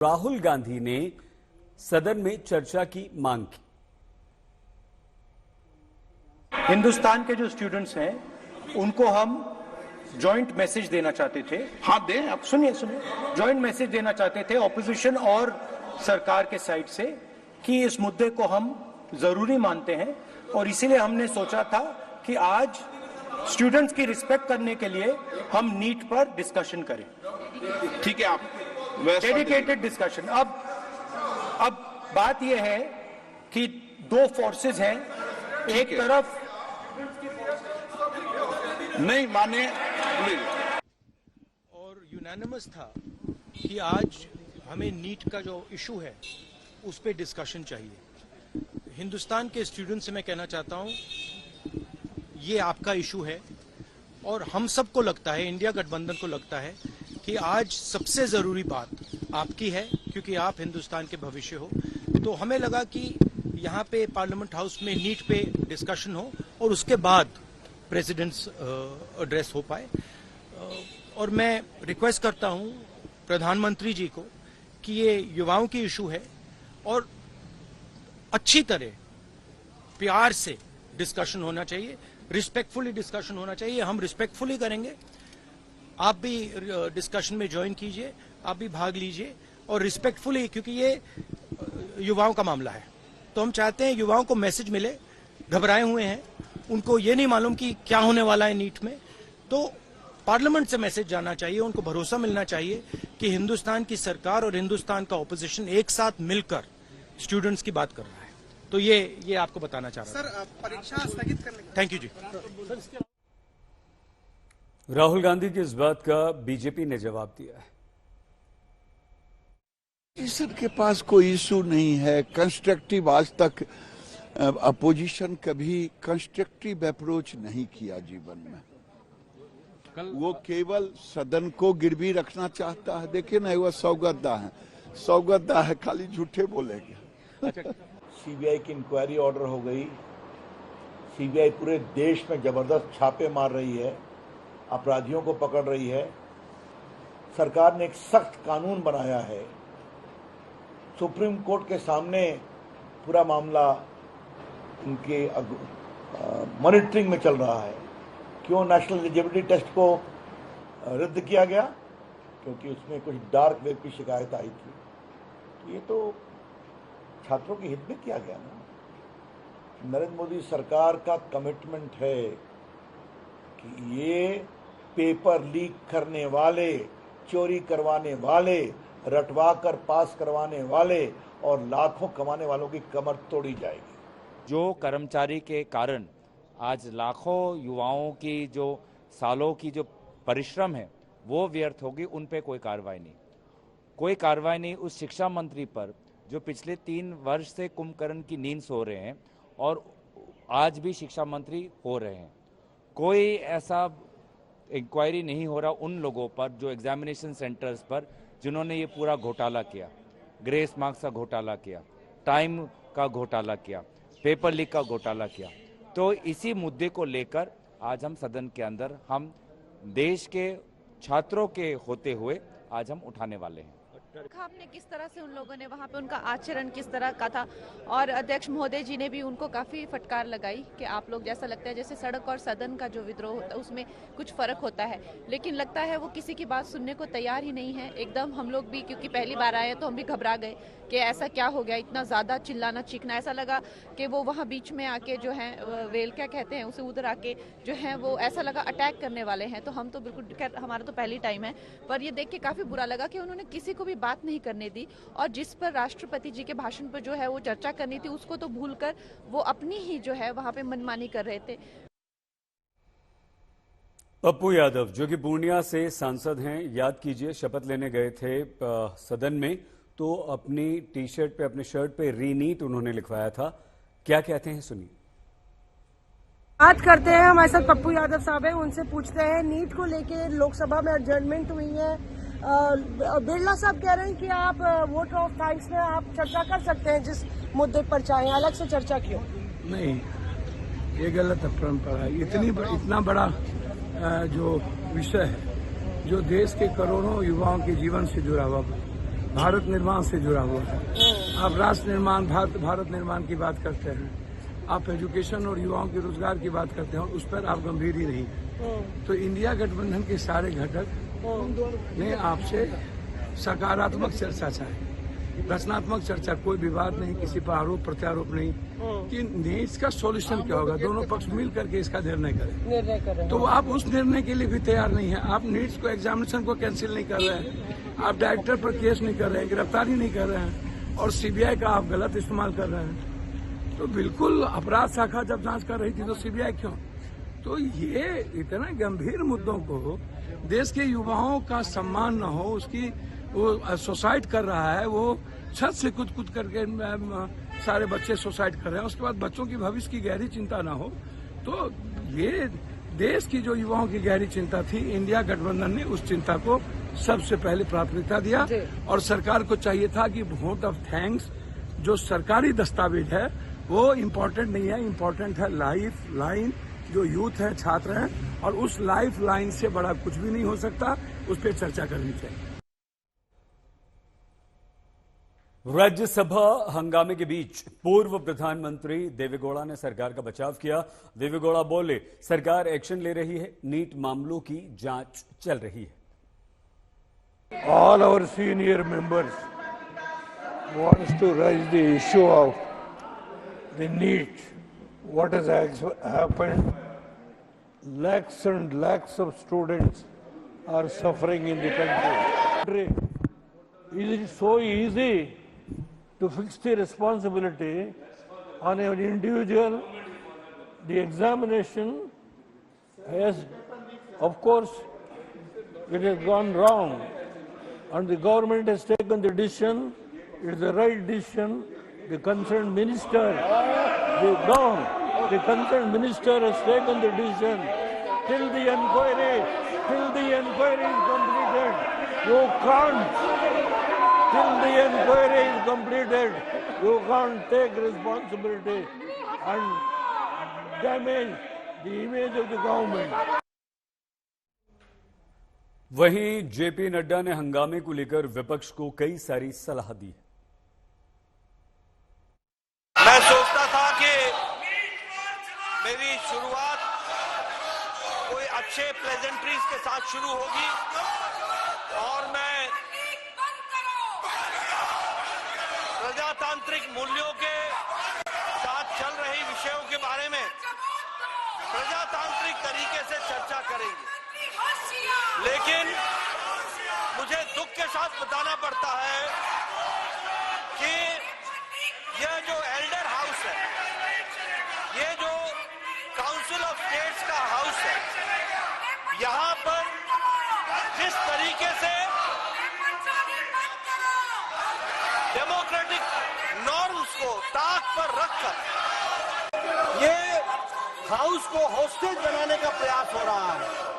राहुल गांधी ने सदन में चर्चा की मांग की। हिंदुस्तान के जो स्टूडेंट्स हैं उनको हम जॉइंट मैसेज देना चाहते थे। हाँ दें, आप सुनिए जॉइंट मैसेज देना चाहते थे ऑपोजिशन और सरकार के साइड से कि इस मुद्दे को हम जरूरी मानते हैं और इसीलिए हमने सोचा था कि आज स्टूडेंट्स की रिस्पेक्ट करने के लिए हम नीट पर डिस्कशन करें। ठीक है, आप डेडिकेटेड डिस्कशन। अब बात यह है कि दो फोर्सेस हैं, एक तरफ नहीं माने और यूनानिमस था कि आज हमें नीट का जो इशू है उस पर डिस्कशन चाहिए। हिंदुस्तान के स्टूडेंट्स से मैं कहना चाहता हूं ये आपका इशू है और हम सबको लगता है, इंडिया गठबंधन को लगता है कि आज सबसे जरूरी बात आपकी है क्योंकि आप हिंदुस्तान के भविष्य हो। तो हमें लगा कि यहाँ पे पार्लियामेंट हाउस में नीट पे डिस्कशन हो और उसके बाद प्रेसिडेंट्स एड्रेस हो पाए। और मैं रिक्वेस्ट करता हूँ प्रधानमंत्री जी को कि ये युवाओं की इशू है और अच्छी तरह प्यार से डिस्कशन होना चाहिए, रिस्पेक्टफुली डिस्कशन होना चाहिए। हम रिस्पेक्टफुली करेंगे, आप भी डिस्कशन में ज्वाइन कीजिए, आप भी भाग लीजिए और रिस्पेक्टफुली, क्योंकि ये युवाओं का मामला है। तो हम चाहते हैं युवाओं को मैसेज मिले, घबराए हुए हैं, उनको ये नहीं मालूम कि क्या होने वाला है नीट में। तो पार्लियामेंट से मैसेज जाना चाहिए, उनको भरोसा मिलना चाहिए कि हिंदुस्तान की सरकार और हिंदुस्तान का ऑपोजिशन एक साथ मिलकर स्टूडेंट्स की बात कर रहा है। तो ये आपको बताना चाह रहा हूं। सर, परीक्षा स्थगित करने के थैंक यू जी। राहुल गांधी की इस बात का बीजेपी ने जवाब दिया है। सर के पास कोई इशू नहीं है कंस्ट्रक्टिव। आज तक अपोजिशन कभी कंस्ट्रक्टिव अप्रोच नहीं किया जीवन में। वो केवल सदन को गिरवी रखना चाहता है। देखिए ना, वो सौगतदा है, खाली झूठे बोलेंगे। सीबीआई की इंक्वायरी ऑर्डर हो गई। सीबीआई पूरे देश में जबरदस्त छापे मार रही है, अपराधियों को पकड़ रही है। सरकार ने एक सख्त कानून बनाया है। सुप्रीम कोर्ट के सामने पूरा मामला उनके मॉनिटरिंग में चल रहा है। क्यों नेशनल एलिजिबिलिटी टेस्ट को रद्द किया गया? क्योंकि उसमें कुछ डार्क वेब की शिकायत आई थी। तो ये तो छात्रों के हित में किया गया ना। नरेंद्र मोदी सरकार का कमिटमेंट है कि ये पेपर लीक करने वाले, चोरी करवाने वाले, रटवा कर पास करवाने वाले और लाखों कमाने वालों की कमर तोड़ी जाएगी। जो कर्मचारी के कारण आज लाखों युवाओं की जो सालों की जो परिश्रम है वो व्यर्थ होगी, उन पे कोई कार्रवाई नहीं। उस शिक्षा मंत्री पर जो पिछले 3 वर्ष से कुंभकर्ण की नींद सो रहे हैं और आज भी शिक्षा मंत्री हो रहे हैं। कोई ऐसा इंक्वायरी नहीं हो रहा उन लोगों पर जो एग्जामिनेशन सेंटर्स पर जिन्होंने ये पूरा घोटाला किया, ग्रेस मार्क्स का घोटाला किया, टाइम का घोटाला किया, पेपर लीक का घोटाला किया। तो इसी मुद्दे को लेकर आज हम सदन के अंदर हम देश के छात्रों के होते हुए आज हम उठाने वाले हैं। आपने किस तरह से उन लोगों ने वहाँ पे उनका आचरण किस तरह का था और अध्यक्ष महोदय जी ने भी उनको काफी फटकार लगाई कि आप लोग, जैसा लगता है जैसे सड़क और सदन का जो विद्रोह होता है उसमें कुछ फर्क होता है, लेकिन लगता है वो किसी की बात सुनने को तैयार ही नहीं है एकदम। हम लोग भी क्योंकि पहली बार आए तो हम भी घबरा गए कि ऐसा क्या हो गया, इतना ज्यादा चिल्लाना चीखना। ऐसा लगा कि वो वहाँ बीच में आके जो है वेल क्या कहते हैं उसे, उधर आके जो है वो ऐसा लगा अटैक करने वाले हैं। तो हम तो बिल्कुल, हमारा तो पहली टाइम है, पर ये देख के काफी बुरा लगा कि उन्होंने किसी को भी बात नहीं करने दी और जिस पर राष्ट्रपति जी के भाषण पर जो है वो चर्चा करनी थी उसको तो भूलकर वो अपनी ही जो है वहां पे मनमानी कर रहे थे। पप्पू यादव जो कि पूर्णिया से सांसद हैं, याद कीजिए शपथ लेने गए थे सदन में तो अपनी टी शर्ट पे, अपने शर्ट पे रीनीट उन्होंने लिखवाया था। क्या कहते हैं सुनिए। बात करते हैं, हमारे साथ पप्पू यादव साहब हैं, उनसे पूछते हैं नीट को लेके लोकसभा में एडजर्नमेंट हुई है। बिरला साहब कह रहे हैं कि आप वोट ऑफ थैंक्स में आप चर्चा कर सकते हैं जिस मुद्दे पर चाहें, अलग से चर्चा क्यों? नहीं, ये गलत परंपरा है। इतना बड़ा जो विषय है, जो देश के करोड़ों युवाओं के जीवन से जुड़ा हुआ भारत निर्माण से जुड़ा हुआ है। आप राष्ट्र निर्माण, भारत निर्माण की बात करते हैं, आप एजुकेशन और युवाओं के रोजगार की बात करते हैं और उस पर आप गंभीर ही नहीं है। तो इंडिया गठबंधन के सारे घटक ने आपसे सकारात्मक चर्चा चाहे, रचनात्मक चर्चा, कोई विवाद नहीं, किसी पर आरोप प्रत्यारोप नहीं कि नीट्स का सॉल्यूशन क्या होगा, दोनों पक्ष मिल करके इसका निर्णय करें। तो आप उस निर्णय के लिए भी तैयार नहीं है। आप नीट्स को, एग्जामिनेशन को कैंसिल नहीं कर रहे हैं, आप डायरेक्टर पर केस नहीं कर रहे हैं, गिरफ्तारी नहीं कर रहे हैं और सीबीआई का आप गलत इस्तेमाल कर रहे हैं। तो बिल्कुल अपराध शाखा जब जांच कर रही थी तो सीबीआई क्यों? तो ये इतने गंभीर मुद्दों को, देश के युवाओं का सम्मान न हो, उसकी वो सुसाइड कर रहा है, वो छत से कूद करके सारे बच्चे सुसाइड कर रहे हैं, उसके बाद बच्चों की भविष्य की गहरी चिंता ना हो। तो ये देश की जो युवाओं की गहरी चिंता थी, इंडिया गठबंधन ने उस चिंता को सबसे पहले प्राथमिकता दिया और सरकार को चाहिए था कि वोट ऑफ थैंक्स जो सरकारी दस्तावेज है वो इम्पोर्टेंट नहीं है, इम्पोर्टेंट है लाइफ लाइन, जो यूथ है, छात्र हैं, और उस लाइफ लाइन से बड़ा कुछ भी नहीं हो सकता, उस पर चर्चा करनी चाहिए। राज्यसभा हंगामे के बीच पूर्व प्रधानमंत्री देवेगौड़ा ने सरकार का बचाव किया। देवेगौड़ा बोले, सरकार एक्शन ले रही है, नीट मामलों की जांच चल रही है। All our senior members wants to raise the issue of the NEET. What has happened? Lakhs and lakhs of students are suffering in the country. Is it so easy to fix the responsibility on an individual? The examination has, of course, it has gone wrong, and the government has taken the decision. It is the right decision. The concerned minister, the concerned minister has taken the decision. Till the inquiry is completed, you can't. Till the inquiry is completed, you can't take responsibility and damage the image of the government. वहीं JP Nadda ने हंगामे को लेकर विपक्ष को कई सारी सलाह दी। मैं सोचता था कि मेरी शुरुआत कोई अच्छे प्लेजेंट्रीज के साथ शुरू होगी और मैं प्रजातांत्रिक मूल्यों के साथ चल रही विषयों के बारे में प्रजातांत्रिक तरीके से चर्चा करेंगे। लेकिन मुझे दुख के साथ बताना पड़ता है कि यह जो एल्डर हाउस है, ये जो काउंसिल ऑफ स्टेट्स का हाउस है, यहां पर जिस तरीके से डेमोक्रेटिक नॉर्म्स को ताक पर रखकर ये हाउस को हॉस्टेज बनाने का प्रयास हो रहा है।